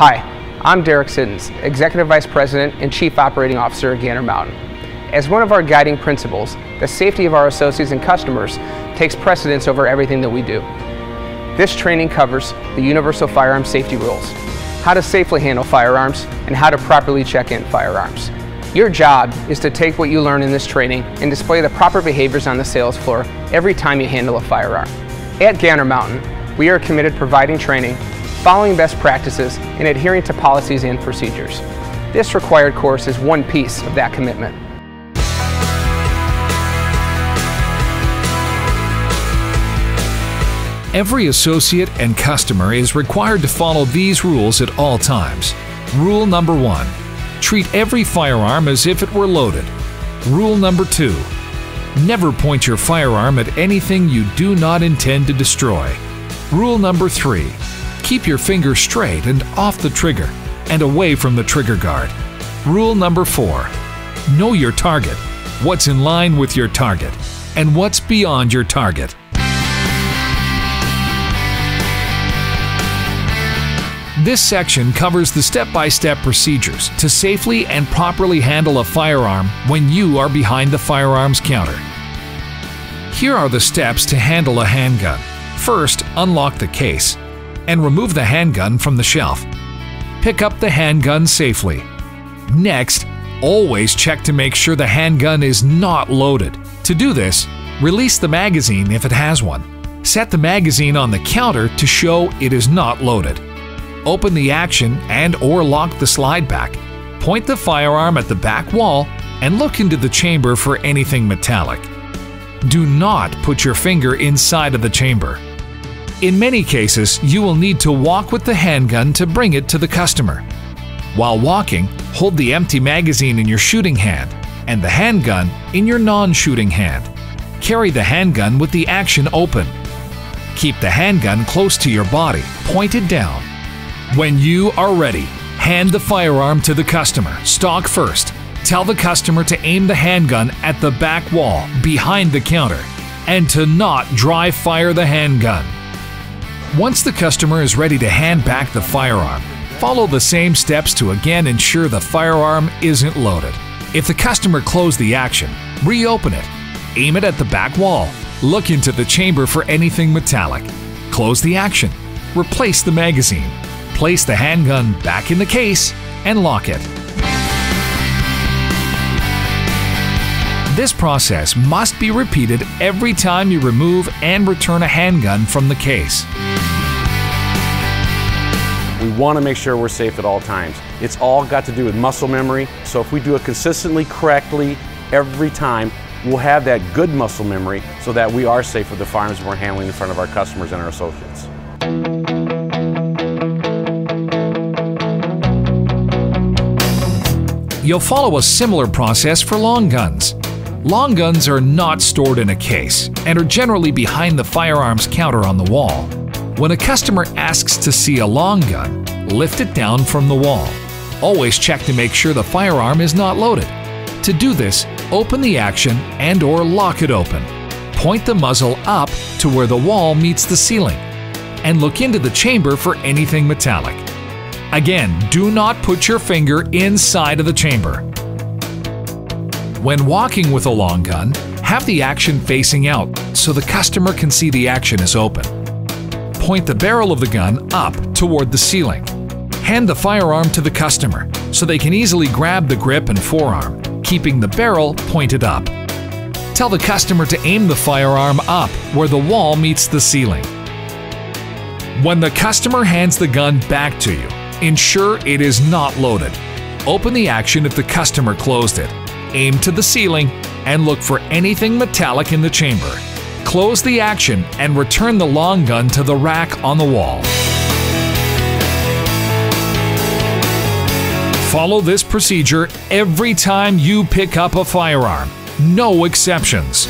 Hi, I'm Derek Siddons, Executive Vice President and Chief Operating Officer at Gander Mountain. As one of our guiding principles, the safety of our associates and customers takes precedence over everything that we do. This training covers the universal firearm safety rules, how to safely handle firearms, and how to properly check in firearms. Your job is to take what you learn in this training and display the proper behaviors on the sales floor every time you handle a firearm. At Gander Mountain, we are committed to providing training, following best practices, and adhering to policies and procedures. This required course is one piece of that commitment. Every associate and customer is required to follow these rules at all times. Rule number 1. Treat every firearm as if it were loaded. Rule number 2. Never point your firearm at anything you do not intend to destroy. Rule number 3. Keep your finger straight and off the trigger and away from the trigger guard. Rule number 4. Know your target, what's in line with your target, and what's beyond your target. This section covers the step-by-step procedures to safely and properly handle a firearm when you are behind the firearms counter. Here are the steps to handle a handgun. First, unlock the case and remove the handgun from the shelf. Pick up the handgun safely. Next, always check to make sure the handgun is not loaded. To do this, release the magazine if it has one. Set the magazine on the counter to show it is not loaded. Open the action and/or lock the slide back. Point the firearm at the back wall and look into the chamber for anything metallic. Do not put your finger inside of the chamber. In many cases, you will need to walk with the handgun to bring it to the customer. While walking, hold the empty magazine in your shooting hand and the handgun in your non-shooting hand. Carry the handgun with the action open. Keep the handgun close to your body, pointed down. When you are ready, hand the firearm to the customer, stock first. Tell the customer to aim the handgun at the back wall behind the counter and to not dry fire the handgun. Once the customer is ready to hand back the firearm, follow the same steps to again ensure the firearm isn't loaded. If the customer closed the action, reopen it. Aim it at the back wall. Look into the chamber for anything metallic. Close the action. Replace the magazine. Place the handgun back in the case and lock it. This process must be repeated every time you remove and return a handgun from the case. We want to make sure we're safe at all times. It's all got to do with muscle memory, so if we do it consistently, correctly, every time, we'll have that good muscle memory so that we are safe with the firearms we're handling in front of our customers and our associates. You'll follow a similar process for long guns. Long guns are not stored in a case and are generally behind the firearms counter on the wall. When a customer asks to see a long gun, lift it down from the wall. Always check to make sure the firearm is not loaded. To do this, open the action and/or lock it open. Point the muzzle up to where the wall meets the ceiling and look into the chamber for anything metallic. Again, do not put your finger inside of the chamber. When walking with a long gun, have the action facing out so the customer can see the action is open. Point the barrel of the gun up toward the ceiling. Hand the firearm to the customer so they can easily grab the grip and forearm, keeping the barrel pointed up. Tell the customer to aim the firearm up where the wall meets the ceiling. When the customer hands the gun back to you, ensure it is not loaded. Open the action if the customer closed it. Aim to the ceiling and look for anything metallic in the chamber. Close the action and return the long gun to the rack on the wall. Follow this procedure every time you pick up a firearm. No exceptions.